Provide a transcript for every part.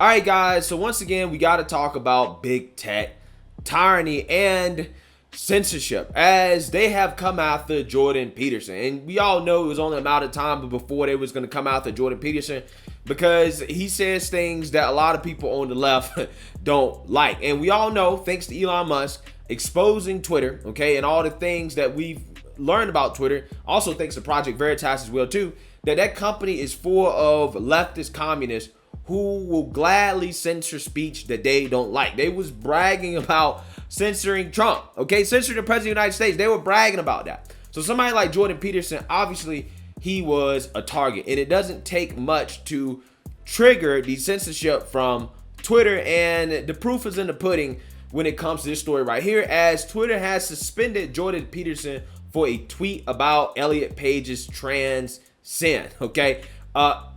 All right, guys. So once again, we got to talk about big tech, tyranny, and censorship as they have come after Jordan Peterson. And we all know it was only a matter of time before they was going to come after Jordan Peterson because he says things that a lot of people on the left don't like. And we all know, thanks to Elon Musk exposing Twitter, okay, and all the things that we've learned about Twitter, also thanks to Project Veritas as well too, that company is full of leftist communists who will gladly censor speech that they don't like. They was bragging about censoring Trump, okay? Censoring the president of the United States. They were bragging about that. So somebody like Jordan Peterson, obviously he was a target. And it doesn't take much to trigger the censorship from Twitter. And the proof is in the pudding when it comes to this story right here, as Twitter has suspended Jordan Peterson for a tweet about Elliot Page's trans sin, okay?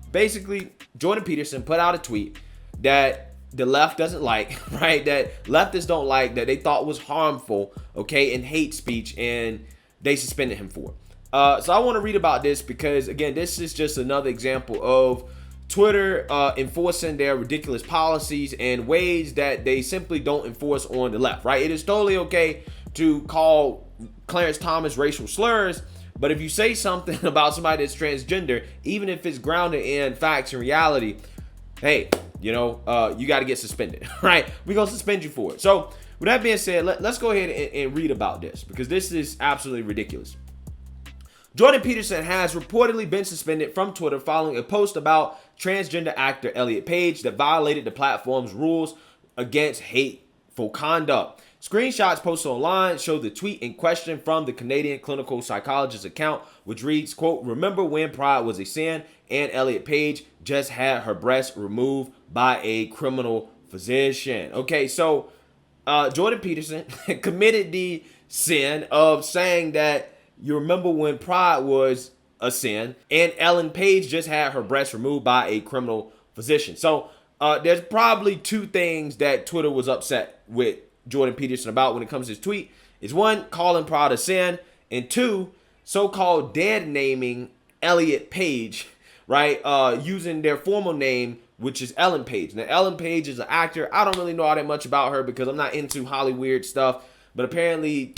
Basically, Jordan Peterson put out a tweet that the left doesn't like, right? That leftists don't like, that they thought was harmful, okay, and hate speech, and they suspended him for. So I want to read about this because, again, this is just another example of Twitter enforcing their ridiculous policies and ways that they simply don't enforce on the left, right? It is totally okay to call Clarence Thomas racial slurs, but if you say something about somebody that's transgender, even if it's grounded in facts and reality, hey, you got to get suspended, right? We're going to suspend you for it. So with that being said, let's go ahead and read about this because this is absolutely ridiculous. Jordan Peterson has reportedly been suspended from Twitter following a post about transgender actor Elliot Page that violated the platform's rules against hateful conduct. Screenshots posted online show the tweet in question from the Canadian clinical psychologist account, which reads, quote, "Remember when pride was a sin and Elliot Page just had her breast removed by a criminal physician." Okay, so Jordan Peterson committed the sin of saying that you remember when pride was a sin and Ellen Page just had her breast removed by a criminal physician. So there's probably two things that Twitter was upset with Jordan Peterson about when it comes to his tweet. Is one, calling pride a sin, and two, so-called dead naming Elliot Page, right? Using their formal name, which is Ellen Page. Now, Ellen Page is an actor. I don't really know all that much about her because I'm not into Hollywood stuff. But apparently,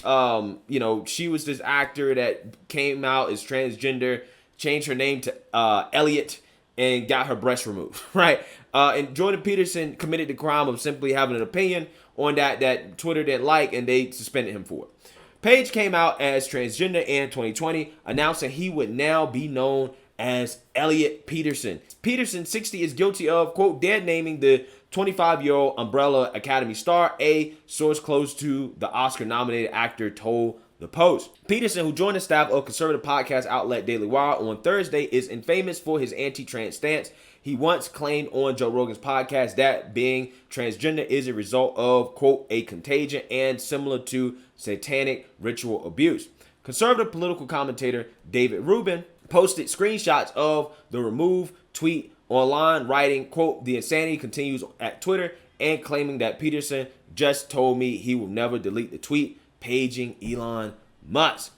she was this actor that came out as transgender, changed her name to Elliot, and got her breast removed, right? And Jordan Peterson committed the crime of simply having an opinion on that Twitter didn't like, and they suspended him for it. Page came out as transgender in 2020, announcing he would now be known as Elliot Peterson. Peterson, 60, is guilty of, quote, dead naming the 25-year-old Umbrella Academy star, a source close to the Oscar-nominated actor told the Post. Peterson, who joined the staff of conservative podcast outlet Daily Wire on Thursday, is infamous for his anti-trans stance. He once claimed on Joe Rogan's podcast that being transgender is a result of, quote, a contagion and similar to satanic ritual abuse. Conservative political commentator David Rubin posted screenshots of the removed tweet online, writing, quote, "The insanity continues" at Twitter, and claiming that Peterson just told me he will never delete the tweet, paging Elon Musk.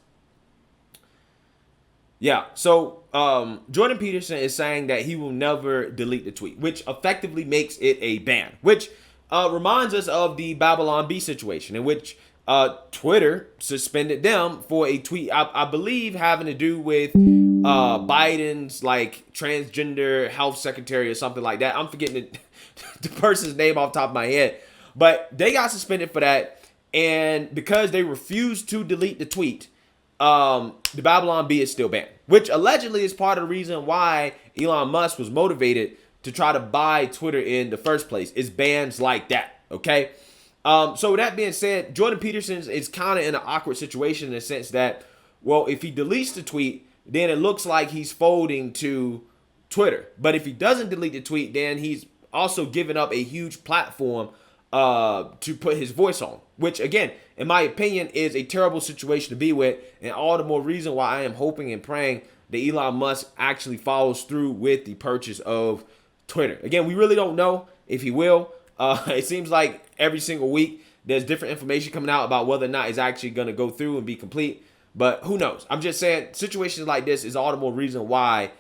Yeah, so Jordan Peterson is saying that he will never delete the tweet, which effectively makes it a ban, which reminds us of the Babylon Bee situation, in which Twitter suspended them for a tweet, I believe, having to do with Biden's transgender health secretary or something like that. I'm forgetting the person's name off the top of my head, but they got suspended for that. And because they refused to delete the tweet, the Babylon Bee is still banned, which allegedly is part of the reason why Elon Musk was motivated to try to buy Twitter in the first place. Is bans like that, okay? So with that being said, Jordan Peterson is kind of in an awkward situation in the sense that, well, if he deletes the tweet, then it looks like he's folding to Twitter. But if he doesn't delete the tweet, then he's also giving up a huge platform to put his voice on, which, again, in my opinion, is a terrible situation to be with, and all the more reason why I am hoping and praying that Elon Musk actually follows through with the purchase of Twitter. Again, we really don't know if he will. It seems like every single week there's different information coming out about whether or not it's actually going to go through and be complete. But who knows? I'm just saying situations like this is all the more reason why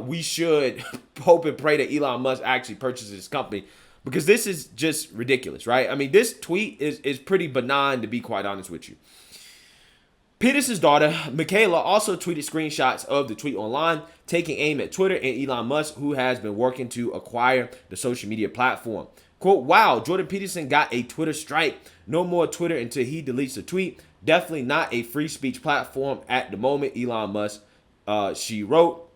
we should hope and pray that Elon Musk actually purchases this company, because this is just ridiculous, right? I mean, this tweet is pretty benign, to be quite honest with you. Peterson's daughter, Michaela, also tweeted screenshots of the tweet online, taking aim at Twitter and Elon Musk, who has been working to acquire the social media platform. Quote, wow, Jordan Peterson got a Twitter strike. No more Twitter until he deletes the tweet. Definitely not a free speech platform at the moment, Elon Musk, she wrote.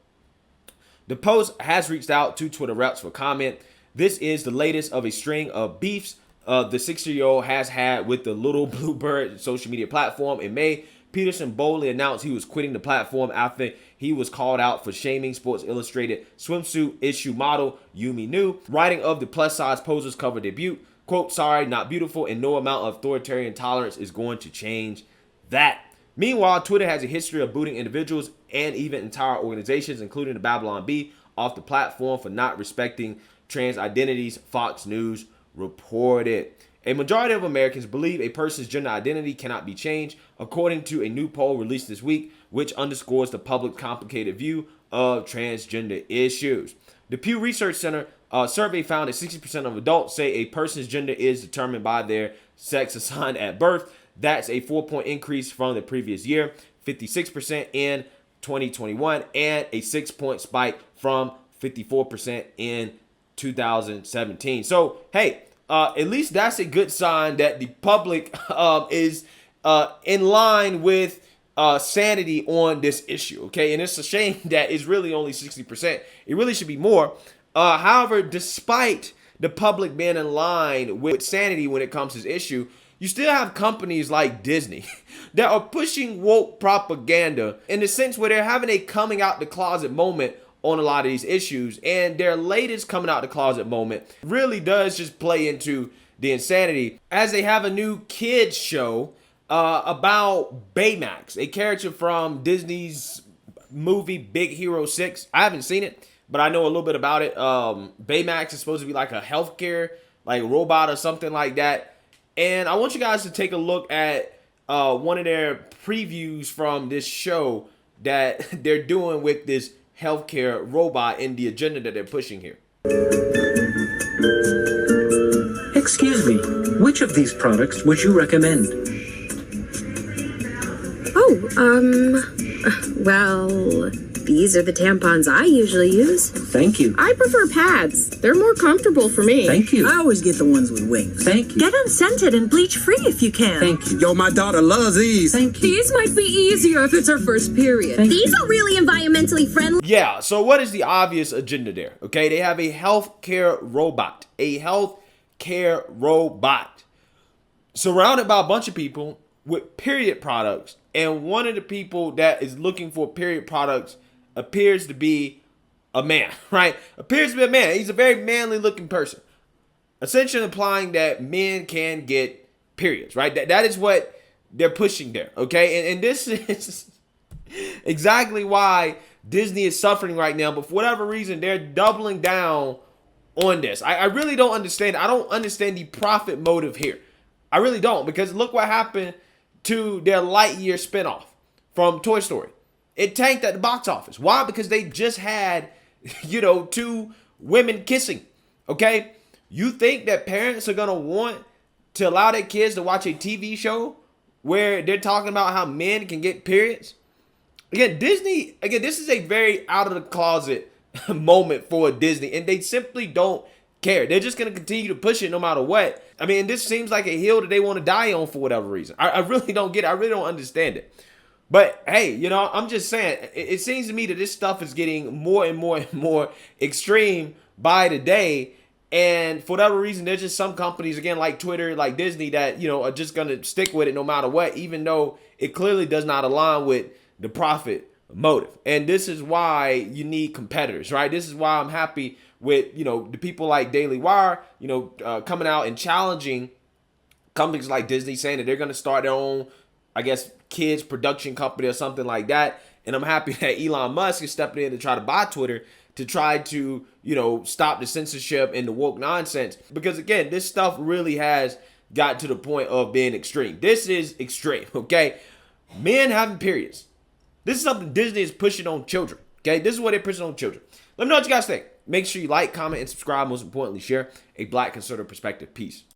The post has reached out to Twitter reps for comment. This is the latest of a string of beefs the 60-year-old has had with the Little Bluebird social media platform. In May, Peterson boldly announced he was quitting the platform after he was called out for shaming Sports Illustrated swimsuit issue model Yumi Nu, writing of the plus-size poser's cover debut. Quote, sorry, not beautiful, and no amount of authoritarian tolerance is going to change that. Meanwhile, Twitter has a history of booting individuals and even entire organizations, including the Babylon Bee, off the platform for not respecting trans identities, Fox News reported. A majority of Americans believe a person's gender identity cannot be changed, according to a new poll released this week, which underscores the public's complicated view of transgender issues. The Pew Research Center survey found that 60% of adults say a person's gender is determined by their sex assigned at birth. That's a 4-point increase from the previous year, 56% in 2021, and a 6-point spike from 54% in 2017. So, hey, at least that's a good sign that the public is in line with sanity on this issue, okay? And it's a shame that it's really only 60%. It really should be more. However, despite the public being in line with sanity when it comes to this issue, you still have companies like Disney that are pushing woke propaganda in the sense where they're having a coming out the closet moment on a lot of these issues, and their latest coming out the closet moment really does just play into the insanity, as they have a new kids show about Baymax, a character from Disney's movie Big Hero 6. I haven't seen it, but I know a little bit about it. Baymax is supposed to be like a healthcare like robot or something like that, and I want you guys to take a look at one of their previews from this show that they're doing with this healthcare robot and the agenda that they're pushing here. Excuse me, which of these products would you recommend? Well, these are the tampons I usually use. Thank you. I prefer pads. They're more comfortable for me. Thank you. I always get the ones with wings. Thank you. Get them scented and bleach-free if you can. Thank you. Yo, my daughter loves these. Thank you. These might be easier if it's her first period. These are really environmentally friendly. Yeah, so what is the obvious agenda there? Okay, they have a healthcare robot. A healthcare robot surrounded by a bunch of people with period products, and one of the people that is looking for period products appears to be a man, right? Appears to be a man. He's a very manly looking person, essentially implying that men can get periods, right? That is what they're pushing there, okay? And this is exactly why Disney is suffering right now, but for whatever reason, they're doubling down on this. I really don't understand. I don't understand the profit motive here. I really don't, because look what happened to their Lightyear spinoff from Toy Story. It tanked at the box office. Why? Because they just had, two women kissing, okay? You think that parents are going to want to allow their kids to watch a TV show where they're talking about how men can get periods? Again, Disney, this is a very out of the closet moment for Disney, and they simply don't care. They're just going to continue to push it no matter what. I mean, this seems like a hill that they want to die on for whatever reason. I really don't get it. I really don't understand it. But hey, I'm just saying, it seems to me that this stuff is getting more and more and more extreme by the day. And for whatever reason, there's just some companies, again, like Twitter, like Disney, that, are just going to stick with it no matter what, even though it clearly does not align with the profit motive. And this is why you need competitors, right? This is why I'm happy with, the people like Daily Wire, coming out and challenging companies like Disney, saying that they're going to start their own, I guess, kids production company or something like that. And I'm happy that Elon Musk is stepping in to try to buy Twitter to try to, stop the censorship and the woke nonsense. Because again, this stuff really has got to the point of being extreme. This is extreme, okay? Men having periods. This is something Disney is pushing on children. Okay, this is what they push on children. Let me know what you guys think. Make sure you like, comment, and subscribe. Most importantly, share. A Black conservative perspective. Peace.